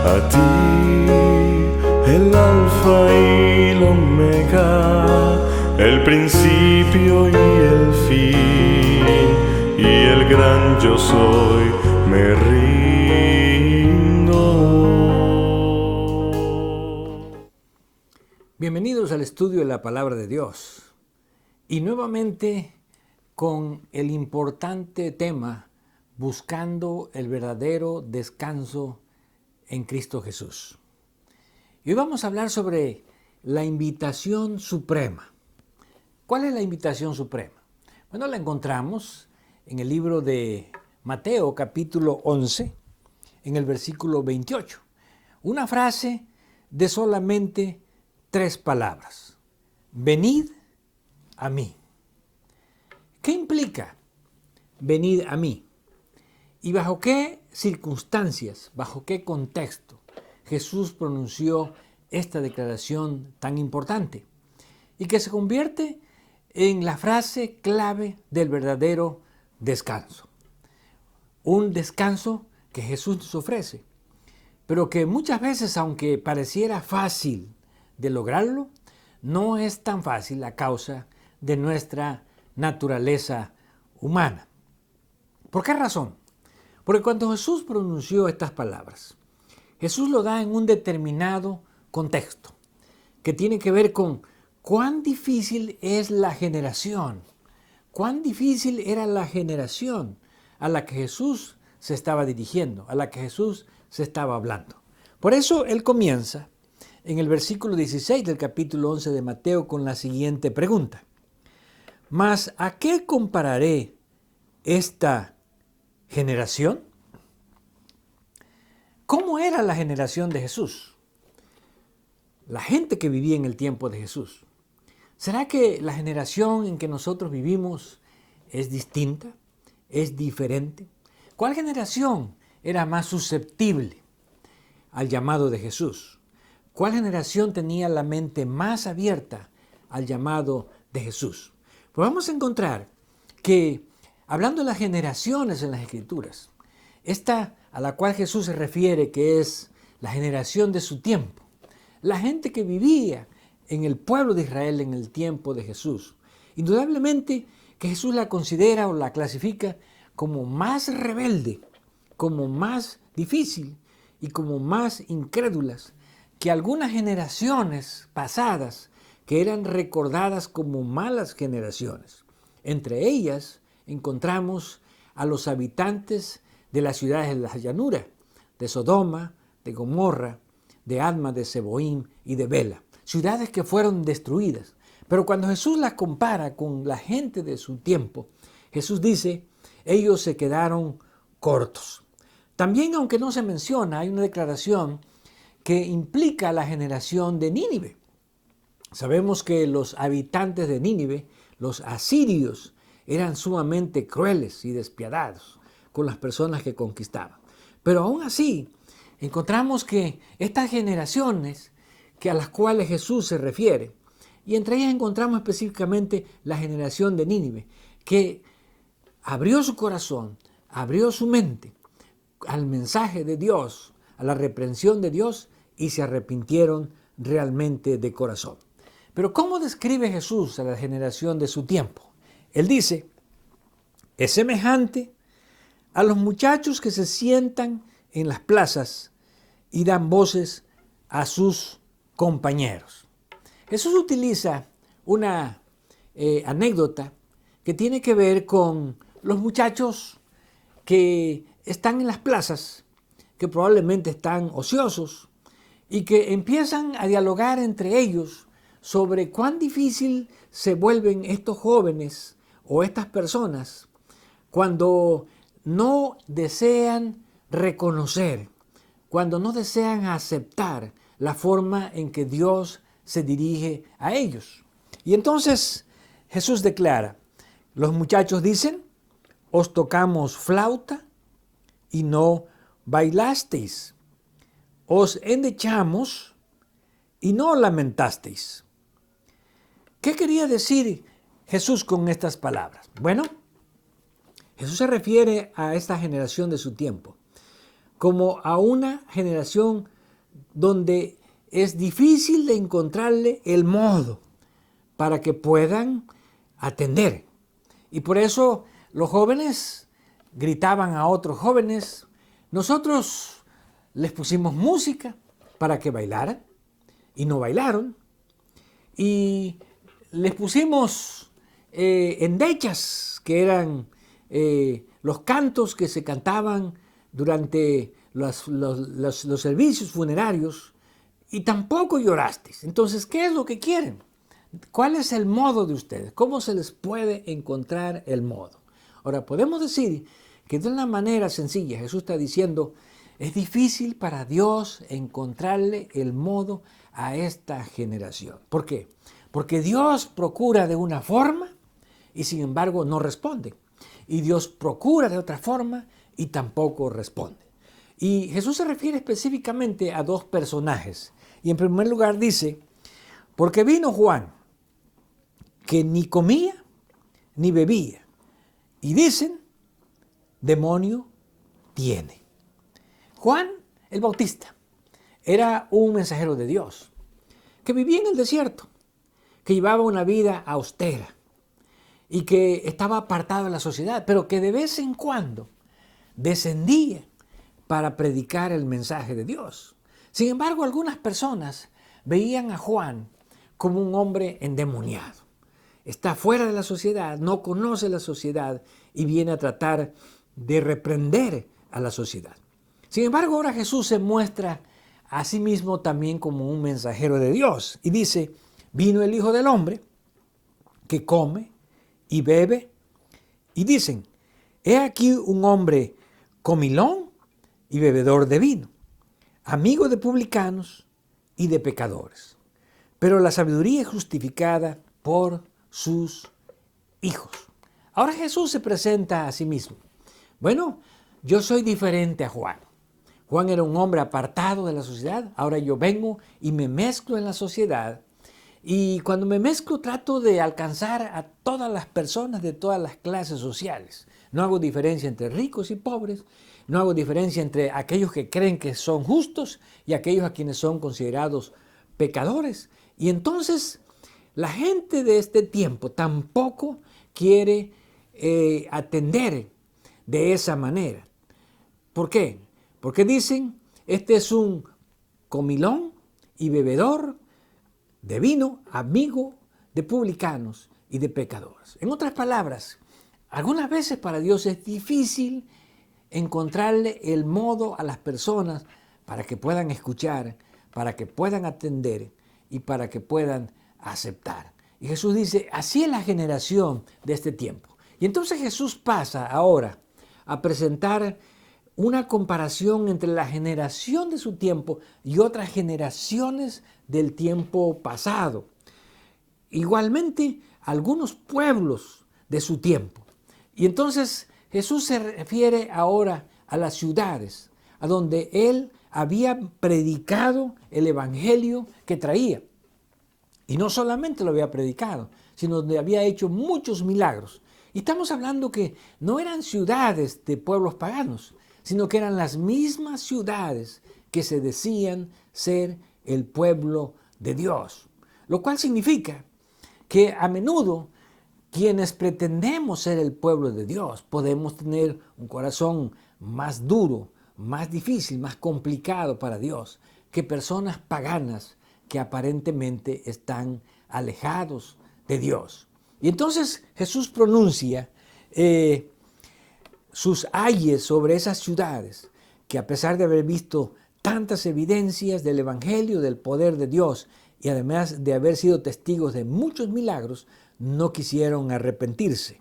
A ti, el alfa y el omega, el principio y el fin, y el gran yo soy, me rindo. Bienvenidos al estudio de la Palabra de Dios. Y nuevamente con el importante tema, buscando el verdadero descanso en Cristo Jesús. Y hoy vamos a hablar sobre la invitación suprema. ¿Cuál es la invitación suprema? Bueno, la encontramos en el libro de Mateo, capítulo 11, en el versículo 28. Una frase de solamente 3 palabras. Venid a mí. ¿Qué implica venid a mí? ¿Y bajo qué circunstancias, bajo qué contexto Jesús pronunció esta declaración tan importante? Y que se convierte en la frase clave del verdadero descanso. Un descanso que Jesús nos ofrece, pero que muchas veces, aunque pareciera fácil de lograrlo, no es tan fácil a causa de nuestra naturaleza humana. ¿Por qué razón? Porque cuando Jesús pronunció estas palabras, Jesús lo da en un determinado contexto, que tiene que ver con cuán difícil es la generación, cuán difícil era la generación a la que Jesús se estaba dirigiendo, a la que Jesús se estaba hablando. Por eso Él comienza en el versículo 16 del capítulo 11 de Mateo con la siguiente pregunta. ¿Mas a qué compararé esta generación? ¿Cómo era la generación de Jesús? La gente que vivía en el tiempo de Jesús. ¿Será que la generación en que nosotros vivimos es distinta? ¿Es diferente? ¿Cuál generación era más susceptible al llamado de Jesús? ¿Cuál generación tenía la mente más abierta al llamado de Jesús? Pues vamos a encontrar que, hablando de las generaciones en las Escrituras, esta a la cual Jesús se refiere, que es la generación de su tiempo, la gente que vivía en el pueblo de Israel en el tiempo de Jesús, indudablemente que Jesús la considera o la clasifica como más rebelde, como más difícil y como más incrédulas que algunas generaciones pasadas que eran recordadas como malas generaciones. Entre ellas encontramos a los habitantes de las ciudades de la llanura, de Sodoma, de Gomorra, de Adma, de Seboim y de Bela, ciudades que fueron destruidas. Pero cuando Jesús las compara con la gente de su tiempo, Jesús dice, ellos se quedaron cortos. También, aunque no se menciona, hay una declaración que implica a la generación de Nínive. Sabemos que los habitantes de Nínive, los asirios, eran sumamente crueles y despiadados con las personas que conquistaban. Pero aún así, encontramos que estas generaciones a las cuales Jesús se refiere, y entre ellas encontramos específicamente la generación de Nínive, que abrió su corazón, abrió su mente al mensaje de Dios, a la reprensión de Dios, y se arrepintieron realmente de corazón. Pero ¿cómo describe Jesús a la generación de su tiempo? Él dice, es semejante a los muchachos que se sientan en las plazas y dan voces a sus compañeros. Jesús utiliza una anécdota que tiene que ver con los muchachos que están en las plazas, que probablemente están ociosos y que empiezan a dialogar entre ellos sobre cuán difícil se vuelven estos jóvenes o estas personas cuando no desean reconocer, cuando no desean aceptar la forma en que Dios se dirige a ellos. Y entonces Jesús declara, los muchachos dicen, os tocamos flauta y no bailasteis, os endechamos y no lamentasteis. ¿Qué quería decir Jesús con estas palabras? Bueno, Jesús se refiere a esta generación de su tiempo como a una generación donde es difícil de encontrarle el modo para que puedan atender. Y por eso los jóvenes gritaban a otros jóvenes. Nosotros les pusimos música para que bailaran y no bailaron. Y les pusimos endechas, que eran los cantos que se cantaban durante los servicios funerarios, y tampoco lloraste. Entonces, ¿qué es lo que quieren? ¿Cuál es el modo de ustedes? ¿Cómo se les puede encontrar el modo? Ahora, podemos decir que de una manera sencilla Jesús está diciendo, es difícil para Dios encontrarle el modo a esta generación. ¿Por qué? Porque Dios procura de una forma y sin embargo no responde. Y Dios procura de otra forma y tampoco responde. Y Jesús se refiere específicamente a dos personajes. Y en primer lugar dice, porque vino Juan, que ni comía ni bebía. Y dicen, demonio tiene. Juan el Bautista era un mensajero de Dios, que vivía en el desierto, que llevaba una vida austera y que estaba apartado de la sociedad, pero que de vez en cuando descendía para predicar el mensaje de Dios. Sin embargo, algunas personas veían a Juan como un hombre endemoniado. Está fuera de la sociedad, no conoce la sociedad y viene a tratar de reprender a la sociedad. Sin embargo, ahora Jesús se muestra a sí mismo también como un mensajero de Dios y dice, vino el Hijo del Hombre que come y bebe, y dicen, he aquí un hombre comilón y bebedor de vino, amigo de publicanos y de pecadores. Pero la sabiduría es justificada por sus hijos. Ahora Jesús se presenta a sí mismo. Bueno, yo soy diferente a Juan. Juan era un hombre apartado de la sociedad. Ahora yo vengo y me mezclo en la sociedad. Y cuando me mezclo trato de alcanzar a todas las personas de todas las clases sociales. No hago diferencia entre ricos y pobres. No hago diferencia entre aquellos que creen que son justos y aquellos a quienes son considerados pecadores. Y entonces la gente de este tiempo tampoco quiere atender de esa manera. ¿Por qué? Porque dicen, este es un comilón y bebedor de vino, amigo de publicanos y de pecadores. En otras palabras, algunas veces para Dios es difícil encontrarle el modo a las personas para que puedan escuchar, para que puedan atender y para que puedan aceptar. Y Jesús dice, así es la generación de este tiempo. Y entonces Jesús pasa ahora a presentar una comparación entre la generación de su tiempo y otras generaciones del tiempo pasado. Igualmente, algunos pueblos de su tiempo. Y entonces Jesús se refiere ahora a las ciudades, a donde él había predicado el evangelio que traía. Y no solamente lo había predicado, sino donde había hecho muchos milagros. Y estamos hablando que no eran ciudades de pueblos paganos, sino que eran las mismas ciudades que se decían ser el pueblo de Dios. Lo cual significa que a menudo quienes pretendemos ser el pueblo de Dios podemos tener un corazón más duro, más difícil, más complicado para Dios que personas paganas que aparentemente están alejados de Dios. Y entonces Jesús pronuncia sus ayes sobre esas ciudades que a pesar de haber visto tantas evidencias del Evangelio, del poder de Dios y además de haber sido testigos de muchos milagros, no quisieron arrepentirse.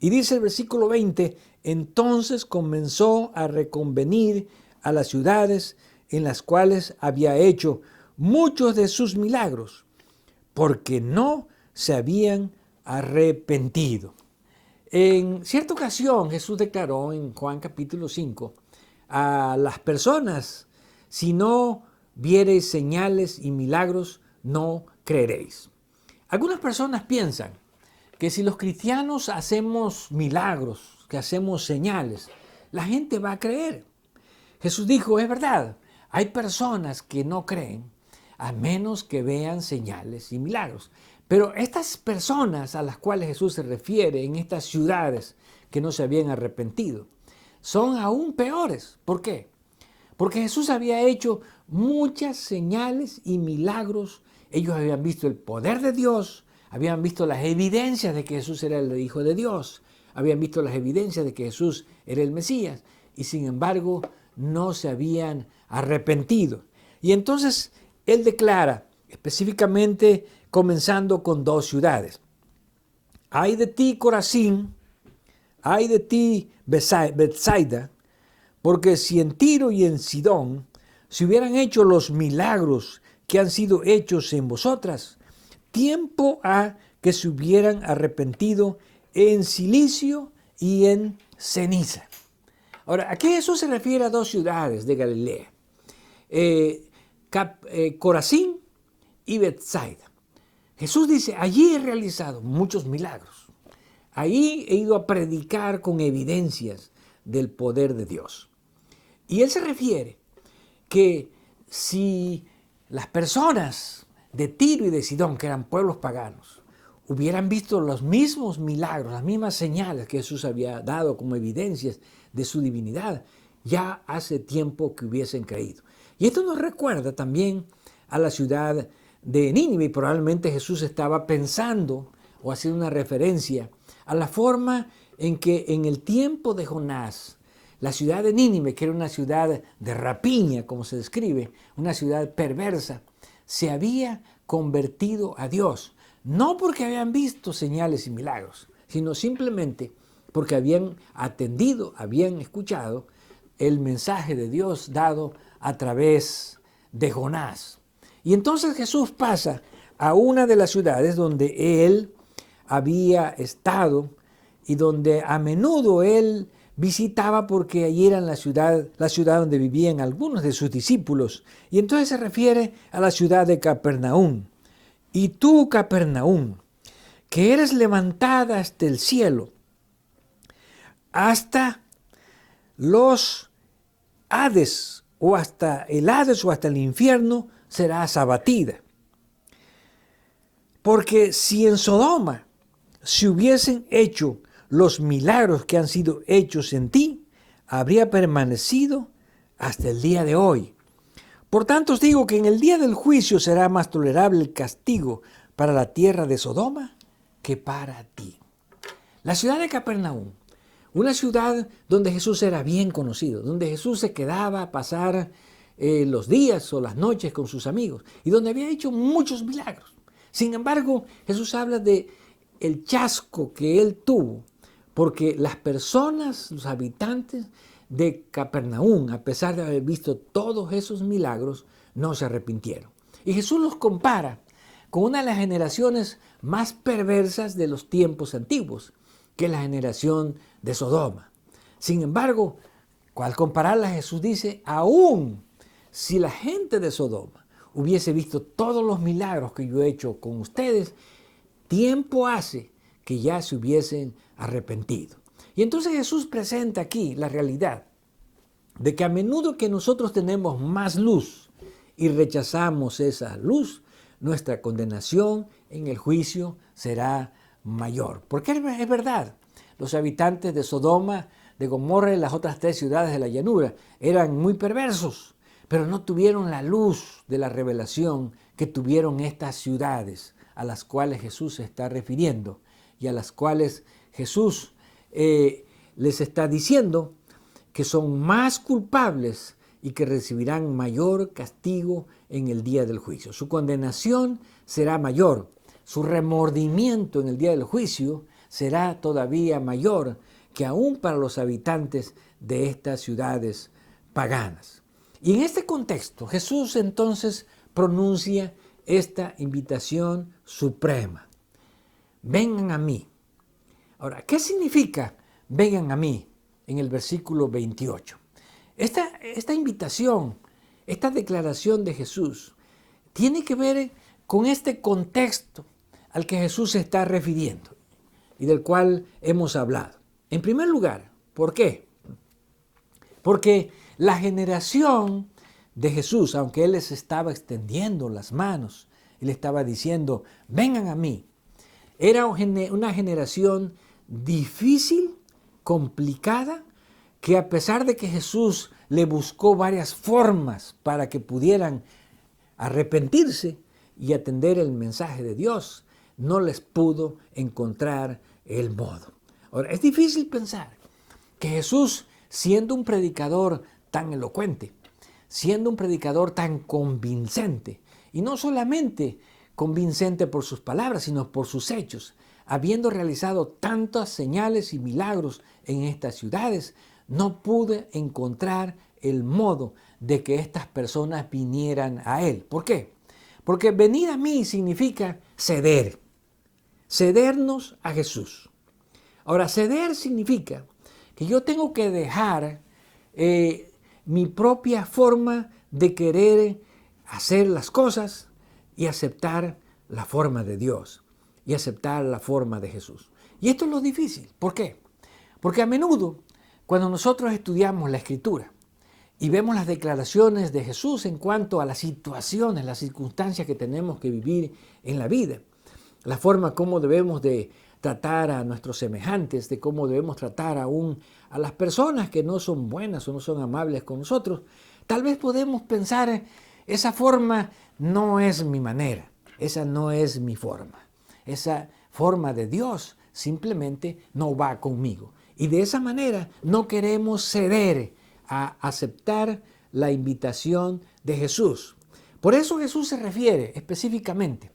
Y dice el versículo 20, entonces comenzó a reconvenir a las ciudades en las cuales había hecho muchos de sus milagros, porque no se habían arrepentido. En cierta ocasión Jesús declaró en Juan capítulo 5 a las personas, si no viereis señales y milagros, no creeréis. Algunas personas piensan que si los cristianos hacemos milagros, que hacemos señales, la gente va a creer. Jesús dijo, es verdad, Hay personas que no creen a menos que vean señales y milagros. Pero estas personas a las cuales Jesús se refiere en estas ciudades que no se habían arrepentido son aún peores. ¿Por qué? Porque Jesús había hecho muchas señales y milagros. Ellos habían visto el poder de Dios, habían visto las evidencias de que Jesús era el Hijo de Dios, habían visto las evidencias de que Jesús era el Mesías, y sin embargo no se habían arrepentido. Y entonces Él declara, específicamente comenzando con 2 ciudades. Ay de ti, Corazín, ay de ti, Betsaida, porque si en Tiro y en Sidón se hubieran hecho los milagros que han sido hechos en vosotras, tiempo ha que se hubieran arrepentido en silicio y en ceniza. Ahora, aquí Jesús se refiere a 2 ciudades de Galilea, Corazín y Betsaida. Jesús dice, allí he realizado muchos milagros. Ahí he ido a predicar con evidencias del poder de Dios. Y Él se refiere que si las personas de Tiro y de Sidón, que eran pueblos paganos, hubieran visto los mismos milagros, las mismas señales que Jesús había dado como evidencias de su divinidad, ya hace tiempo que hubiesen creído. Y esto nos recuerda también a la ciudad de Nínive, y probablemente Jesús estaba pensando o haciendo una referencia a la forma en que en el tiempo de Jonás, la ciudad de Nínive, que era una ciudad de rapiña, como se describe, una ciudad perversa, se había convertido a Dios, no porque habían visto señales y milagros, sino simplemente porque habían atendido, habían escuchado el mensaje de Dios dado a través de Jonás. Y entonces Jesús pasa a una de las ciudades donde Él había estado y donde a menudo Él visitaba, porque allí era la ciudad donde vivían algunos de sus discípulos. Y entonces se refiere a la ciudad de Capernaum. Y tú, Capernaum, que eres levantada hasta el cielo, hasta los Hades, o hasta el Hades o hasta el infierno, serás abatida. Porque si en Sodoma se hubiesen hecho los milagros que han sido hechos en ti, habría permanecido hasta el día de hoy. Por tanto os digo que en el día del juicio será más tolerable el castigo para la tierra de Sodoma que para ti. La ciudad de Capernaum, una ciudad donde Jesús era bien conocido, donde Jesús se quedaba a pasar los días o las noches con sus amigos y donde había hecho muchos milagros. Sin embargo, Jesús habla de el chasco que él tuvo, porque las personas, los habitantes de Capernaum, a pesar de haber visto todos esos milagros, no se arrepintieron. Y Jesús los compara con una de las generaciones más perversas de los tiempos antiguos, que es la generación de Sodoma. Sin embargo, al compararla, Jesús dice, aún si la gente de Sodoma hubiese visto todos los milagros que yo he hecho con ustedes, tiempo hace que ya se hubiesen arrepentido. Y entonces Jesús presenta aquí la realidad de que a menudo que nosotros tenemos más luz y rechazamos esa luz, nuestra condenación en el juicio será mayor. Porque es verdad, los habitantes de Sodoma, de Gomorra y las otras 3 ciudades de la llanura eran muy perversos, pero no tuvieron la luz de la revelación que tuvieron estas ciudades a las cuales Jesús se está refiriendo y a las cuales Jesús les está diciendo que son más culpables y que recibirán mayor castigo en el día del juicio. Su condenación será mayor, su remordimiento en el día del juicio será todavía mayor que aún para los habitantes de estas ciudades paganas. Y en este contexto, Jesús entonces pronuncia esta invitación suprema. Vengan a mí. Ahora, ¿qué significa vengan a mí en el versículo 28? Esta invitación, esta declaración de Jesús, tiene que ver con este contexto al que Jesús se está refiriendo y del cual hemos hablado. En primer lugar, ¿por qué? Porque la generación de Jesús, aunque Él les estaba extendiendo las manos y le estaba diciendo, vengan a mí, era una generación difícil, complicada, que a pesar de que Jesús le buscó varias formas para que pudieran arrepentirse y atender el mensaje de Dios, no les pudo encontrar el modo. Ahora, es difícil pensar que Jesús, siendo un predicador tan elocuente, siendo un predicador tan convincente, y no solamente convincente por sus palabras, sino por sus hechos, habiendo realizado tantas señales y milagros en estas ciudades, no pude encontrar el modo de que estas personas vinieran a Él. ¿Por qué? Porque venir a mí significa ceder, cedernos a Jesús. Ahora, ceder significa que yo tengo que dejar mi propia forma de querer hacer las cosas y aceptar la forma de Dios y aceptar la forma de Jesús. Y esto es lo difícil. ¿Por qué? Porque a menudo, cuando nosotros estudiamos la Escritura y vemos las declaraciones de Jesús en cuanto a las situaciones, las circunstancias que tenemos que vivir en la vida, la forma como debemos de tratar a nuestros semejantes, de cómo debemos tratar aún a las personas que no son buenas o no son amables con nosotros, tal vez podemos pensar, esa forma no es mi manera, esa no es mi forma, esa forma de Dios simplemente no va conmigo. Y de esa manera no queremos ceder a aceptar la invitación de Jesús. Por eso Jesús se refiere específicamente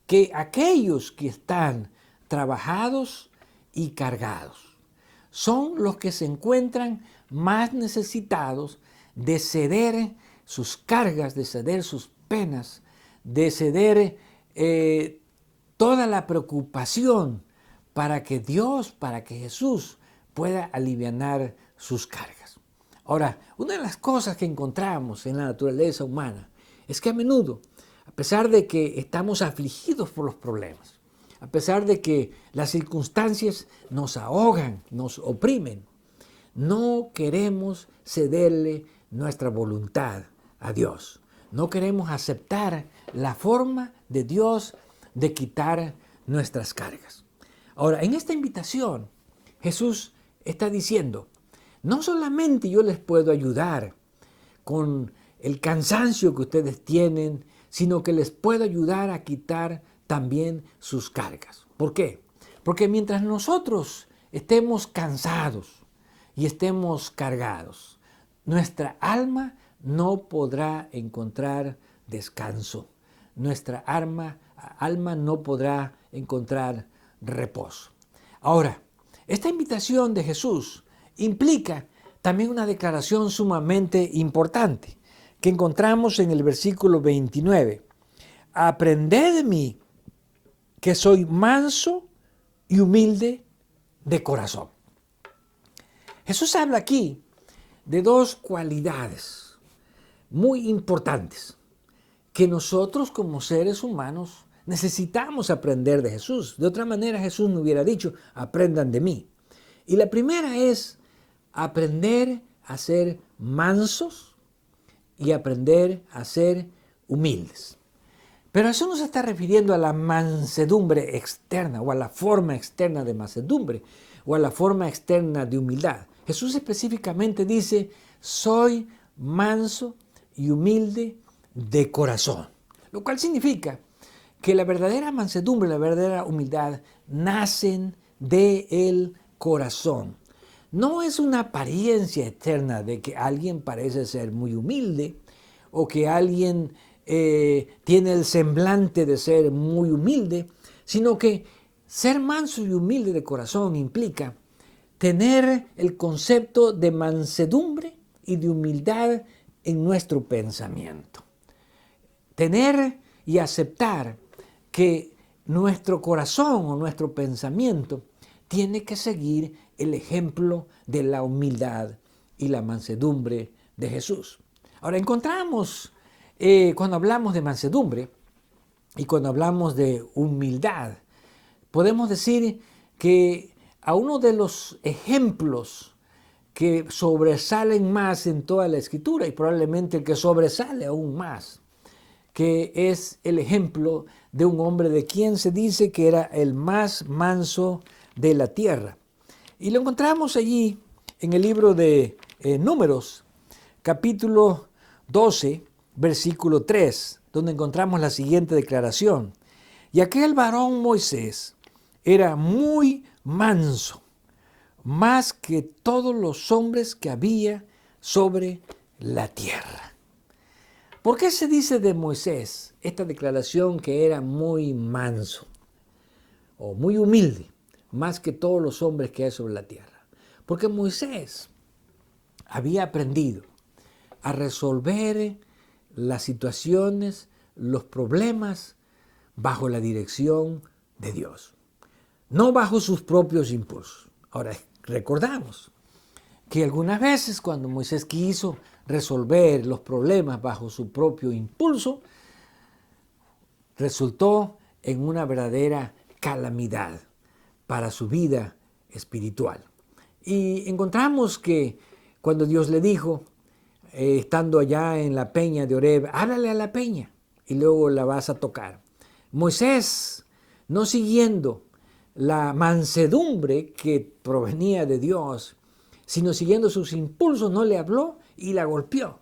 que aquellos que están trabajados y cargados son los que se encuentran más necesitados de ceder sus cargas, de ceder sus penas, de ceder toda la preocupación para que Dios, para que Jesús pueda alivianar sus cargas. Ahora, una de las cosas que encontramos en la naturaleza humana es que a menudo, a pesar de que estamos afligidos por los problemas, a pesar de que las circunstancias nos ahogan, nos oprimen, no queremos cederle nuestra voluntad a Dios. No queremos aceptar la forma de Dios de quitar nuestras cargas. Ahora, en esta invitación, Jesús está diciendo, no solamente yo les puedo ayudar con el cansancio que ustedes tienen, sino que les puedo ayudar a quitar también sus cargas. ¿Por qué? Porque mientras nosotros estemos cansados y estemos cargados, nuestra alma no podrá encontrar descanso. Nuestra alma no podrá encontrar reposo. Ahora, esta invitación de Jesús implica también una declaración sumamente importante que encontramos en el versículo 29. Aprended de mí, que soy manso y humilde de corazón. Jesús habla aquí de dos cualidades muy importantes que nosotros como seres humanos necesitamos aprender de Jesús. De otra manera Jesús no hubiera dicho, aprendan de mí. Y la primera es aprender a ser mansos y aprender a ser humildes. Pero eso no se está refiriendo a la mansedumbre externa o a la forma externa de mansedumbre o a la forma externa de humildad. Jesús específicamente dice, soy manso y humilde de corazón. Lo cual significa que la verdadera mansedumbre, la verdadera humildad nacen del corazón. No es una apariencia externa de que alguien parece ser muy humilde o que alguien tiene el semblante de ser muy humilde, sino que ser manso y humilde de corazón implica tener el concepto de mansedumbre y de humildad en nuestro pensamiento. Tener y aceptar que nuestro corazón o nuestro pensamiento tiene que seguir el ejemplo de la humildad y la mansedumbre de Jesús. Ahora encontramos, cuando hablamos de mansedumbre y cuando hablamos de humildad, podemos decir que a uno de los ejemplos que sobresalen más en toda la Escritura y probablemente el que sobresale aún más, que es el ejemplo de un hombre de quien se dice que era el más manso de la tierra. Y lo encontramos allí en el libro de Números, capítulo 12, versículo 3, donde encontramos la siguiente declaración. Y aquel varón Moisés era muy manso, más que todos los hombres que había sobre la tierra. ¿Por qué se dice de Moisés esta declaración que era muy manso o muy humilde, más que todos los hombres que hay sobre la tierra? Porque Moisés había aprendido a resolver las situaciones, los problemas, bajo la dirección de Dios, no bajo sus propios impulsos. Ahora, recordamos que algunas veces cuando Moisés quiso resolver los problemas bajo su propio impulso, resultó en una verdadera calamidad para su vida espiritual. Y encontramos que cuando Dios le dijo, estando allá en la peña de Horeb, háblale a la peña y luego la vas a tocar. Moisés, no siguiendo la mansedumbre que provenía de Dios, sino siguiendo sus impulsos, no le habló y la golpeó.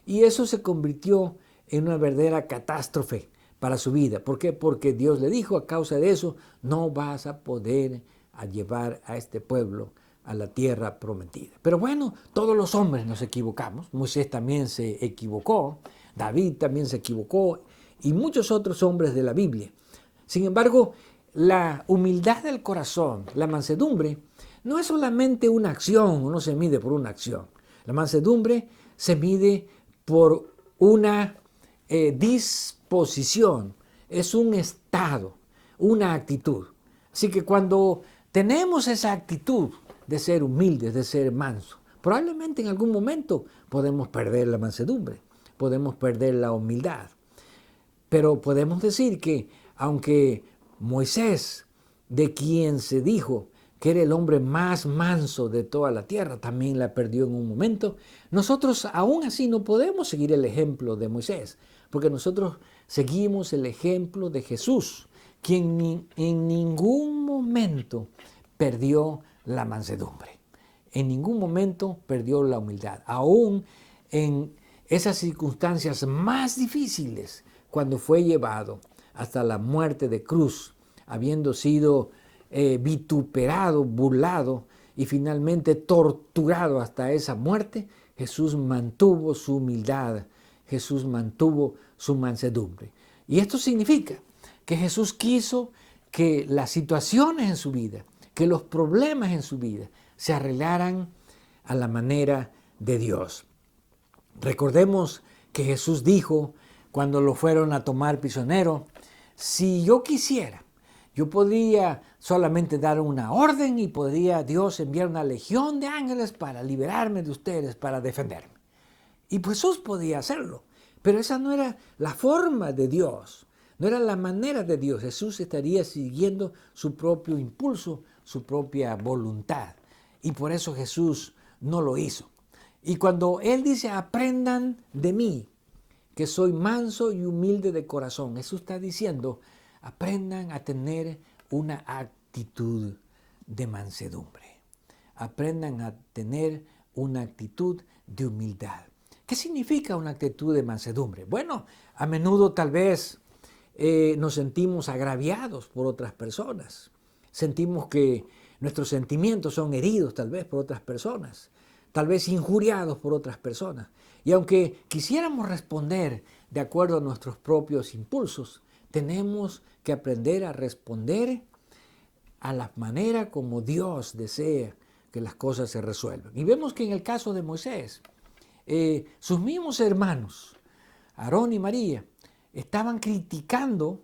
Y eso se convirtió en una verdadera catástrofe para su vida. ¿Por qué? Porque Dios le dijo, a causa de eso, no vas a poder llevar a este pueblo a la tierra prometida. Pero bueno, todos los hombres nos equivocamos. Moisés también se equivocó, David también se equivocó y muchos otros hombres de la Biblia. Sin embargo, la humildad del corazón, la mansedumbre, no es solamente una acción, no se mide por una acción. La mansedumbre se mide por una disposición, es un estado, una actitud. Así que cuando tenemos esa actitud de ser humildes, de ser mansos, probablemente en algún momento podemos perder la mansedumbre, podemos perder la humildad. Pero podemos decir que aunque Moisés, de quien se dijo que era el hombre más manso de toda la tierra, también la perdió en un momento, nosotros aún así no podemos seguir el ejemplo de Moisés, porque nosotros seguimos el ejemplo de Jesús, quien en ningún momento perdió la mansedumbre, en ningún momento perdió la humildad, aún en esas circunstancias más difíciles, cuando fue llevado hasta la muerte de cruz, habiendo sido vituperado, burlado y finalmente torturado hasta esa muerte, Jesús mantuvo su humildad, Jesús mantuvo su mansedumbre. Y esto significa que Jesús quiso que las situaciones en su vida, que los problemas en su vida se arreglaran a la manera de Dios. Recordemos que Jesús dijo cuando lo fueron a tomar prisionero, si yo quisiera, yo podría solamente dar una orden y podría Dios enviar una legión de ángeles para liberarme de ustedes, para defenderme. Y pues Jesús podía hacerlo, pero esa no era la forma de Dios, no era la manera de Dios. Jesús estaría siguiendo su propio impulso, su propia voluntad. Y por eso Jesús no lo hizo. Y cuando Él dice, aprendan de mí, que soy manso y humilde de corazón, Jesús está diciendo, aprendan a tener una actitud de mansedumbre. Aprendan a tener una actitud de humildad. ¿Qué significa una actitud de mansedumbre? Bueno, a menudo tal vez nos sentimos agraviados por otras personas. Sentimos que nuestros sentimientos son heridos tal vez por otras personas. Tal vez injuriados por otras personas. Y aunque quisiéramos responder de acuerdo a nuestros propios impulsos, tenemos que aprender a responder a la manera como Dios desea que las cosas se resuelvan. Y vemos que en el caso de Moisés, sus mismos hermanos, Aarón y María, estaban criticando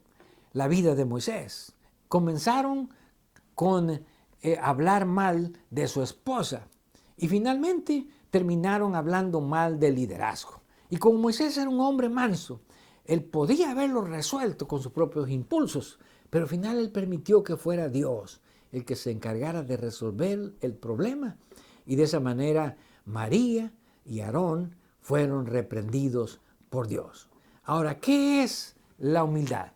la vida de Moisés. Comenzaron con hablar mal de su esposa. Y finalmente terminaron hablando mal del liderazgo. Y como Moisés era un hombre manso, él podía haberlo resuelto con sus propios impulsos, pero al final él permitió que fuera Dios el que se encargara de resolver el problema Y de esa manera María y Aarón fueron reprendidos por Dios. Ahora, ¿qué es la humildad?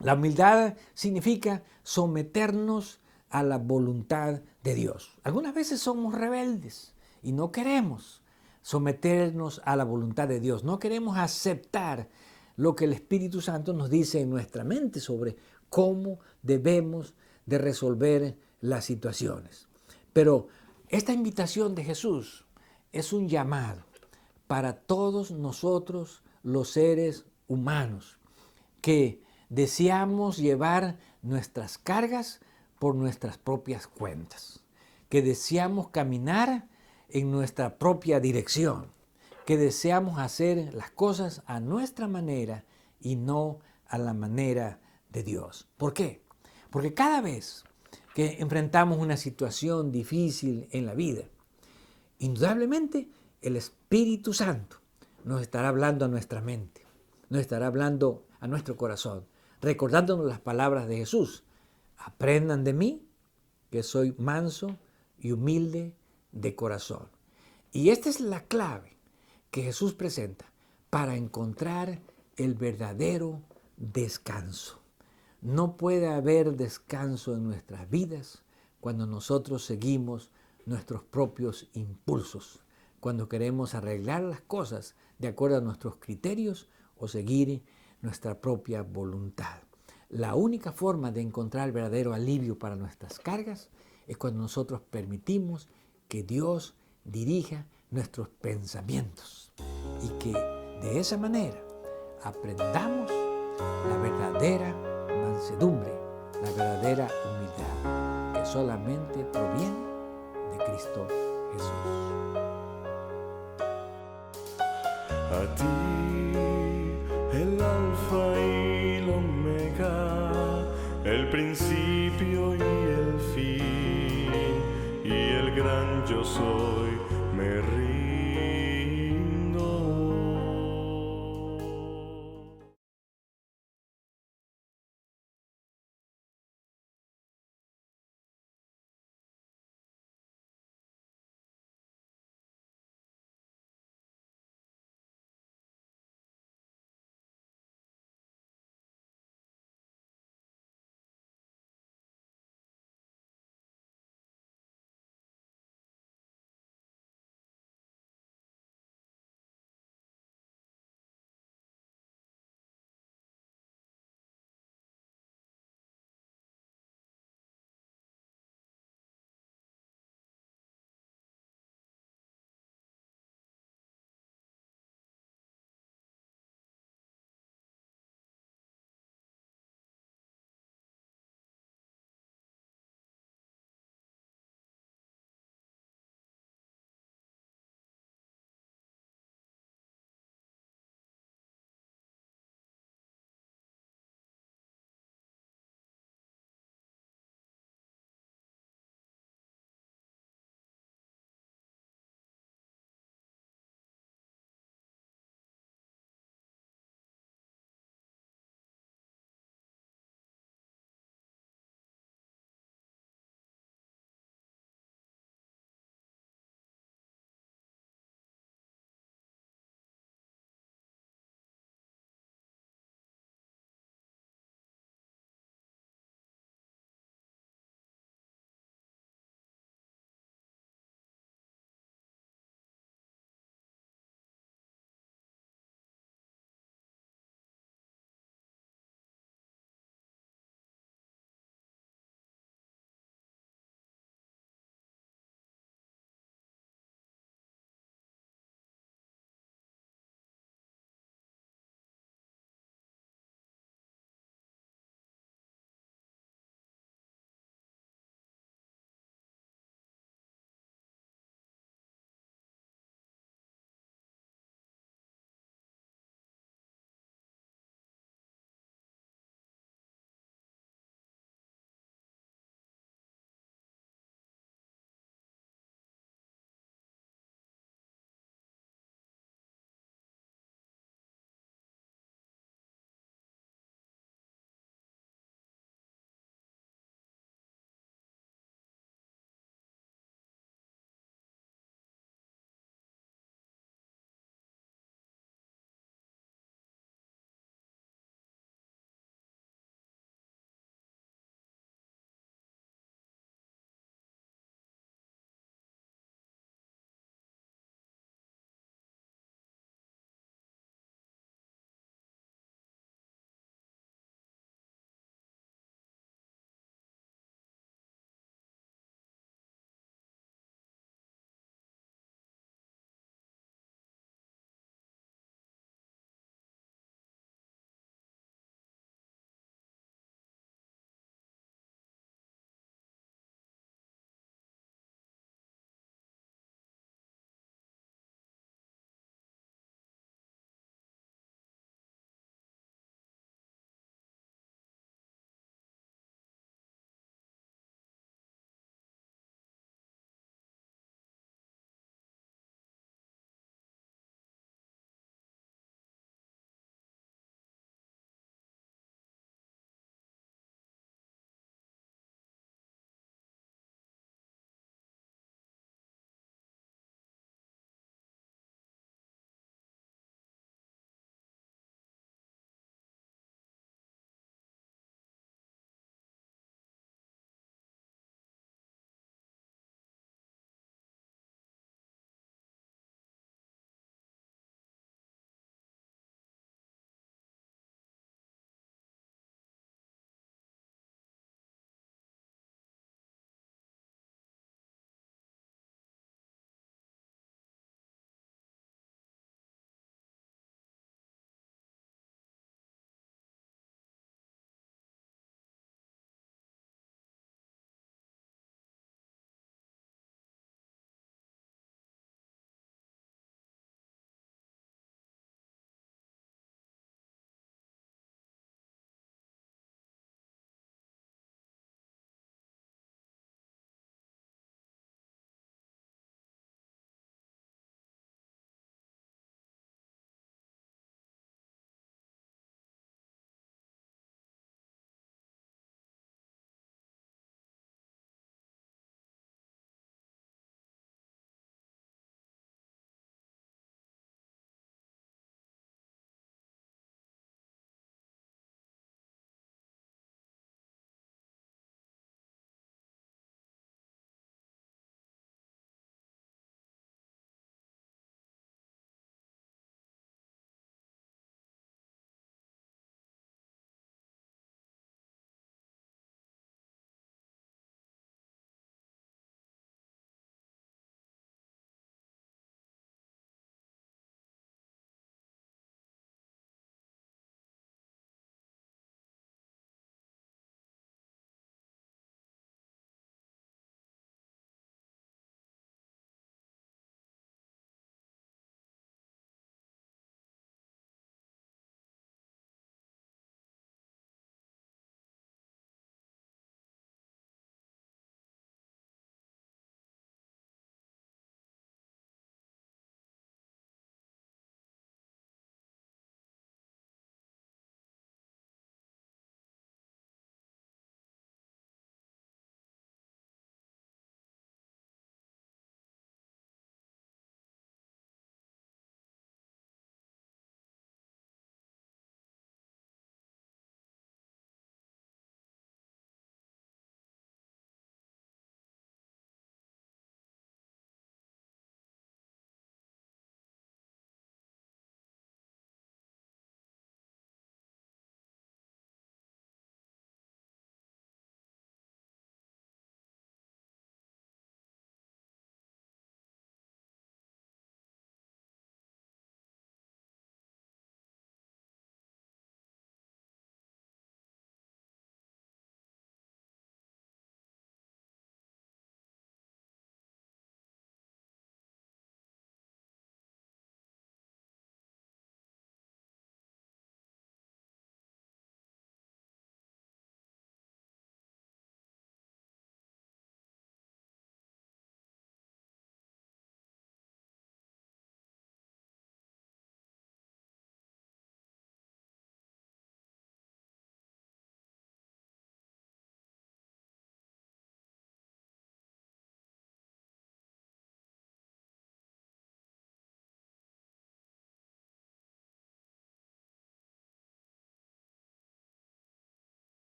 La humildad significa someternos a la voluntad de Dios. Algunas veces somos rebeldes y no queremos someternos a la voluntad de Dios. No queremos aceptar lo que el Espíritu Santo nos dice en nuestra mente sobre cómo debemos de resolver las situaciones. Pero esta invitación de Jesús es un llamado para todos nosotros los seres humanos que deseamos llevar nuestras cargas por nuestras propias cuentas, que deseamos caminar en nuestra propia dirección, que deseamos hacer las cosas a nuestra manera y no a la manera de Dios. ¿Por qué? Porque cada vez que enfrentamos una situación difícil en la vida, indudablemente el Espíritu Santo nos estará hablando a nuestra mente, nos estará hablando a nuestro corazón, recordándonos las palabras de Jesús. Aprendan de mí, que soy manso y humilde de corazón. Y esta es la clave que Jesús presenta para encontrar el verdadero descanso. No puede haber descanso en nuestras vidas cuando nosotros seguimos nuestros propios impulsos, cuando queremos arreglar las cosas de acuerdo a nuestros criterios o seguir nuestra propia voluntad. La única forma de encontrar el verdadero alivio para nuestras cargas es cuando nosotros permitimos que Dios dirija nuestros pensamientos y que de esa manera aprendamos la verdadera mansedumbre, la verdadera humildad que solamente proviene de Cristo Jesús. A ti, el Alfa y el Omega, el principio y el fin, y el gran yo soy.